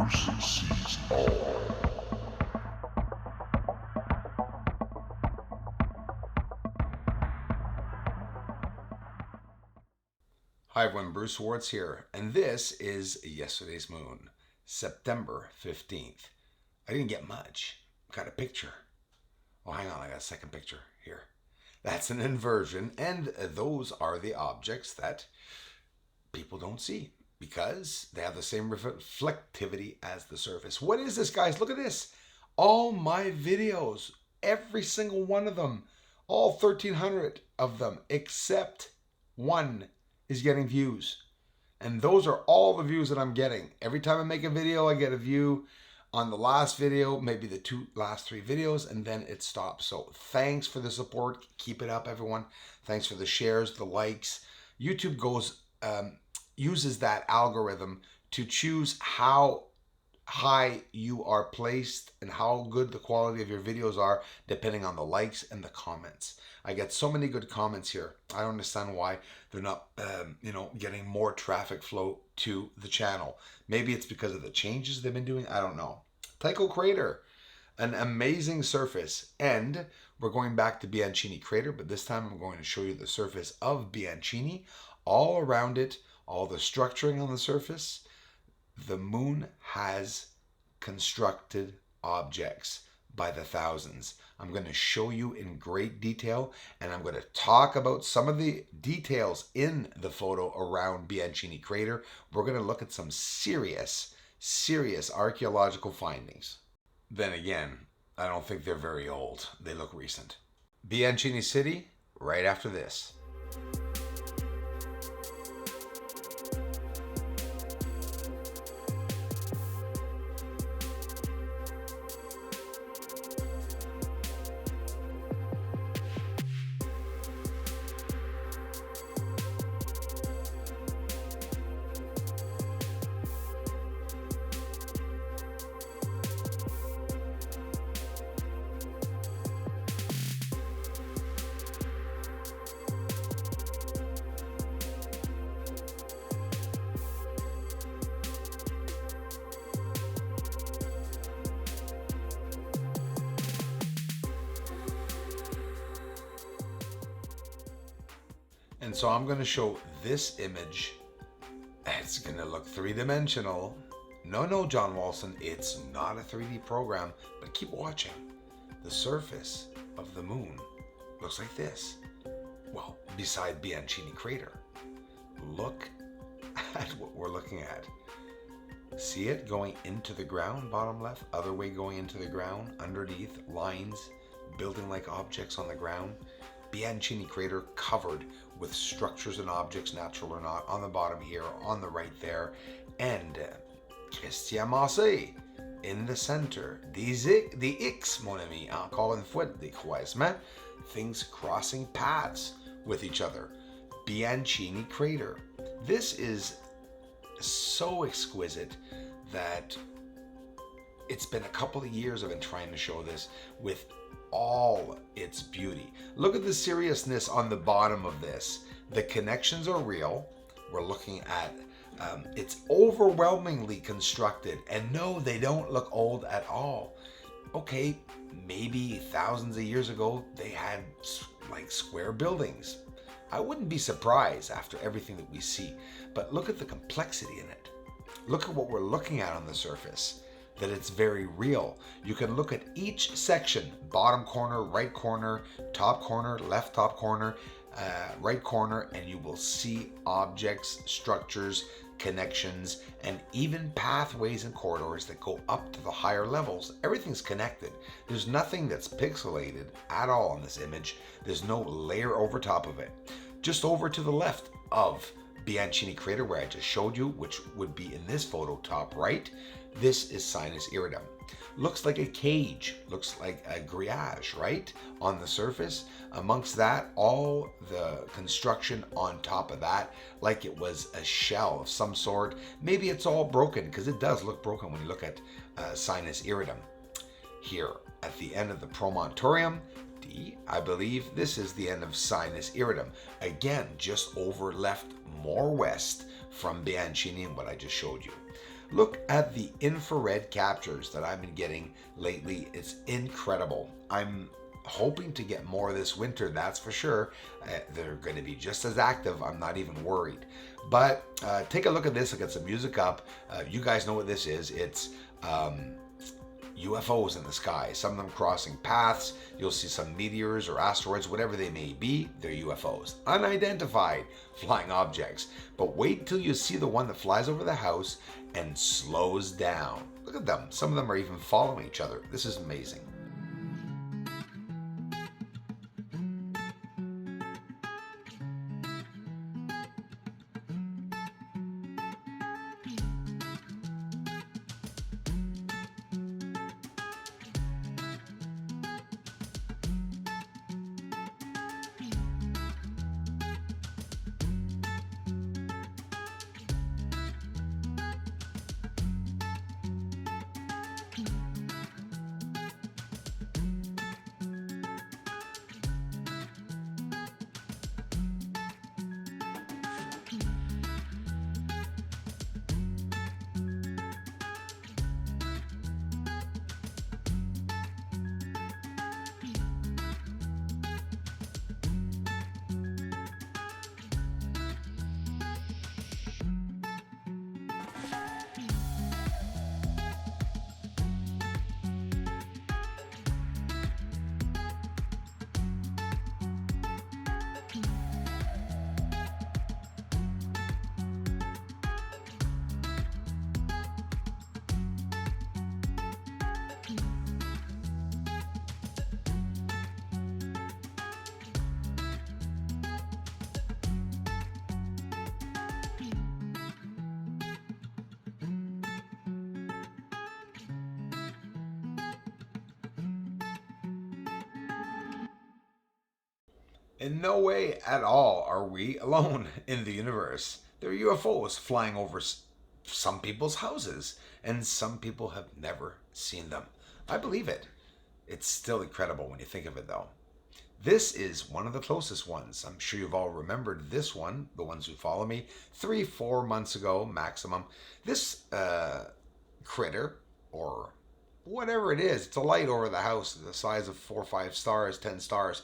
person sees all. Hi everyone, Bruce Swartz here, and this is yesterday's moon, September 15th. I didn't get much. Got a picture. Oh, hang on, I got a second picture here. That's an inversion, and those are the objects that people don't see because they have the same reflectivity as the surface. What is this, guys? Look at this. All my videos, every single one of them, all 1,300 of them, except one is getting views. And those are all the views that I'm getting. Every time I make a video, I get a view on the last video, maybe the last three videos, and then it stops. So thanks for the support. Keep it up, everyone. Thanks for the shares, the likes. YouTube uses that algorithm to choose how high you are placed and how good the quality of your videos are depending on the likes and the comments. I get so many good comments here. I don't understand why they're not getting more traffic flow to the channel. Maybe it's because of the changes they've been doing. I don't know. Tycho Crater, an amazing surface, and we're going back to Bianchini Crater, but this time I'm going to show you the surface of Bianchini, all around it, all the structuring on the surface. The moon has constructed objects by the thousands. I'm going to show you in great detail, and I'm going to talk about some of the details in the photo around Bianchini Crater. We're going to look at some serious archaeological findings. Then again, I don't think they're very old. They look recent. Bianchini City, right after this. And so I'm going to show this image. It's going to look three-dimensional. No, John Walson, it's not a 3D program, but keep watching. The surface of the moon looks like this. Well, beside Bianchini Crater. Look at what we're looking at. See it going into the ground, bottom left, other way going into the ground, underneath, lines, building like objects on the ground. Bianchini Crater covered with structures and objects, natural or not, on the bottom here, on the right there, and Christian Massé in the center. The X, mon ami, encore une fois, des croisements, things crossing paths with each other. Bianchini Crater. This is so exquisite that it's been a couple of years I've been trying to show this with all its beauty. Look at the seriousness on the bottom of this. The connections are real. We're looking at it's overwhelmingly constructed, and no, they don't look old at all. Okay, maybe thousands of years ago they had like square buildings. I wouldn't be surprised after everything that we see, but look at the complexity in it. Look at what we're looking at on the surface. That it's very real. You can look at each section, bottom corner, right corner, top corner, left top corner, right corner, and you will see objects, structures, connections, and even pathways and corridors that go up to the higher levels. Everything's connected. There's nothing that's pixelated at all in this image. There's no layer over top of it. Just over to the left of Bianchini Crater, where I just showed you, which would be in this photo top right, this is Sinus Iridum. Looks like a cage, looks like a grillage, right? On the surface. Amongst that, all the construction on top of that, like it was a shell of some sort. Maybe it's all broken, because it does look broken when you look at Sinus Iridum. Here, at the end of the Promontorium, I believe this is the end of Sinus Iridum. Again, just over left, more west from Bianchini and what I just showed you. Look at the infrared captures that I've been getting lately. It's incredible. I'm hoping to get more this winter, that's for sure. They're going to be just as active. I'm not even worried. But take a look at this. I got some music up. You guys know what this is. It's UFOs in the sky, some of them crossing paths. You'll see some meteors or asteroids, whatever they may be. They're UFOs, unidentified flying objects. But wait till you see the one that flies over the house and slows down. Look at them. Some of them are even following each other. This is amazing. In no way at all are we alone in the universe. There are UFOs flying over some people's houses, and some people have never seen them. I believe it. It's still incredible when you think of it, though. This is one of the closest ones. I'm sure you've all remembered this one, the ones who follow me, 3-4 months ago maximum. This critter, or whatever it is, it's a light over the house the size of 4 or 5 stars, 10 stars.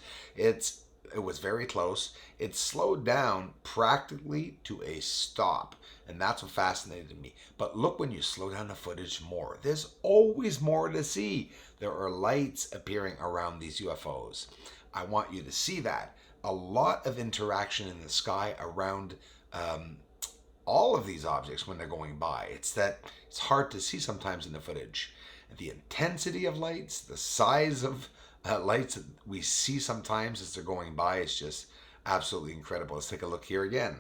It was very close. It slowed down practically to a stop, and that's what fascinated me. But look, when you slow down the footage more, there's always more to see. There are lights appearing around these UFOs. I want you to see that. A lot of interaction in the sky around all of these objects when they're going by. It's hard to see sometimes in the footage. The intensity of lights, the size of lights that we see sometimes as they're going by is just absolutely incredible. Let's take a look here again.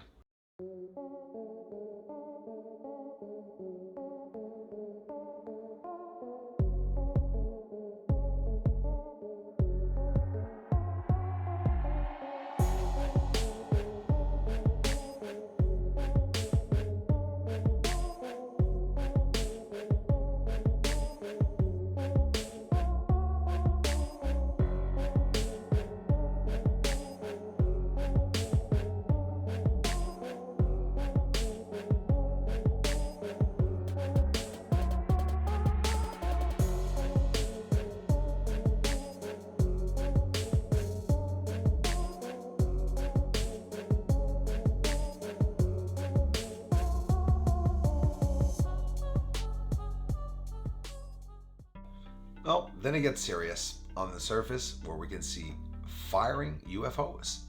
Well, then it gets serious on the surface where we can see firing UFOs.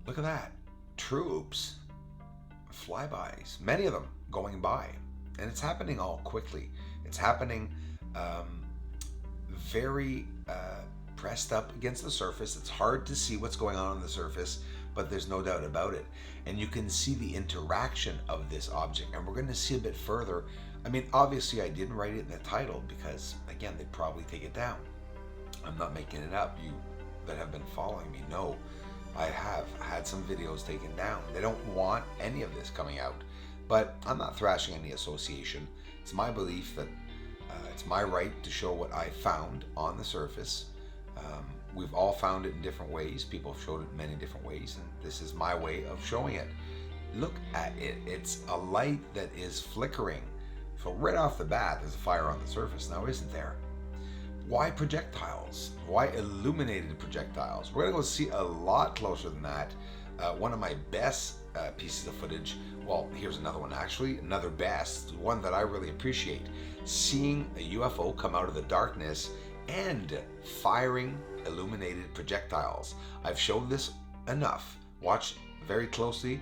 Look at that. Troops, flybys, many of them going by. And it's happening all quickly. It's happening very pressed up against the surface. It's hard to see what's going on the surface, but there's no doubt about it. And you can see the interaction of this object. And we're going to see a bit further. I mean, obviously I didn't write it in the title because, again, they'd probably take it down. I'm not making it up. You that have been following me know I have had some videos taken down. They don't want any of this coming out. But I'm not thrashing any association. It's my belief that it's my right to show what I found on the surface. We've all found it in different ways. People have showed it in many different ways, and this is my way of showing it. Look at it. It's a light that is flickering. So right off the bat, there's a fire on the surface now, isn't there? Why projectiles? Why illuminated projectiles? We're gonna go see a lot closer than that. One of my best pieces of footage, well, here's another one actually, another best, one that I really appreciate. Seeing a UFO come out of the darkness and firing illuminated projectiles. I've showed this enough. Watch very closely,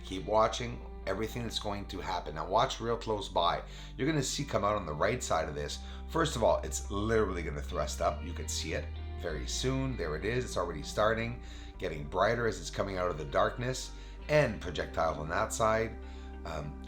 keep watching everything that's going to happen. Now watch real close by. You're gonna see come out on the right side of this. First of all, it's literally gonna thrust up. You can see it very soon. There it is, it's already starting, getting brighter as it's coming out of the darkness, and projectiles on that side.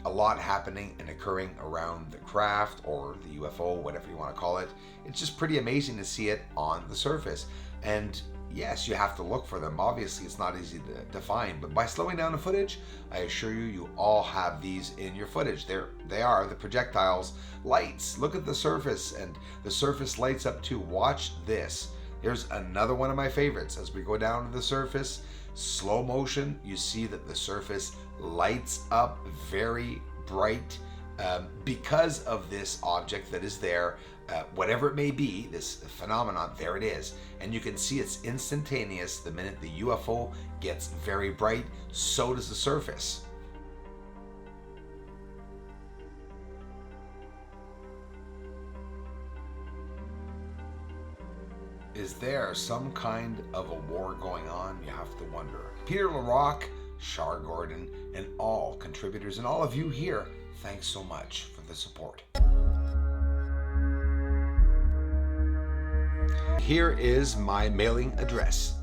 A lot happening and occurring around the craft or the UFO, whatever you want to call it. It's just pretty amazing to see it on the surface. And yes, you have to look for them. Obviously, it's not easy to find, but by slowing down the footage, I assure you, you all have these in your footage. They are the projectiles. Lights, look at the surface, and the surface lights up too. Watch this. Here's another one of my favorites. As we go down to the surface, slow motion, you see that the surface lights up very bright because of this object that is there, whatever it may be, this phenomenon, there it is. And you can see it's instantaneous. The minute the UFO gets very bright, so does the surface. Is there some kind of a war going on? You have to wonder. Peter LaRocque, Shar Gordon, and all contributors, and all of you here, thanks so much for the support. Here is my mailing address.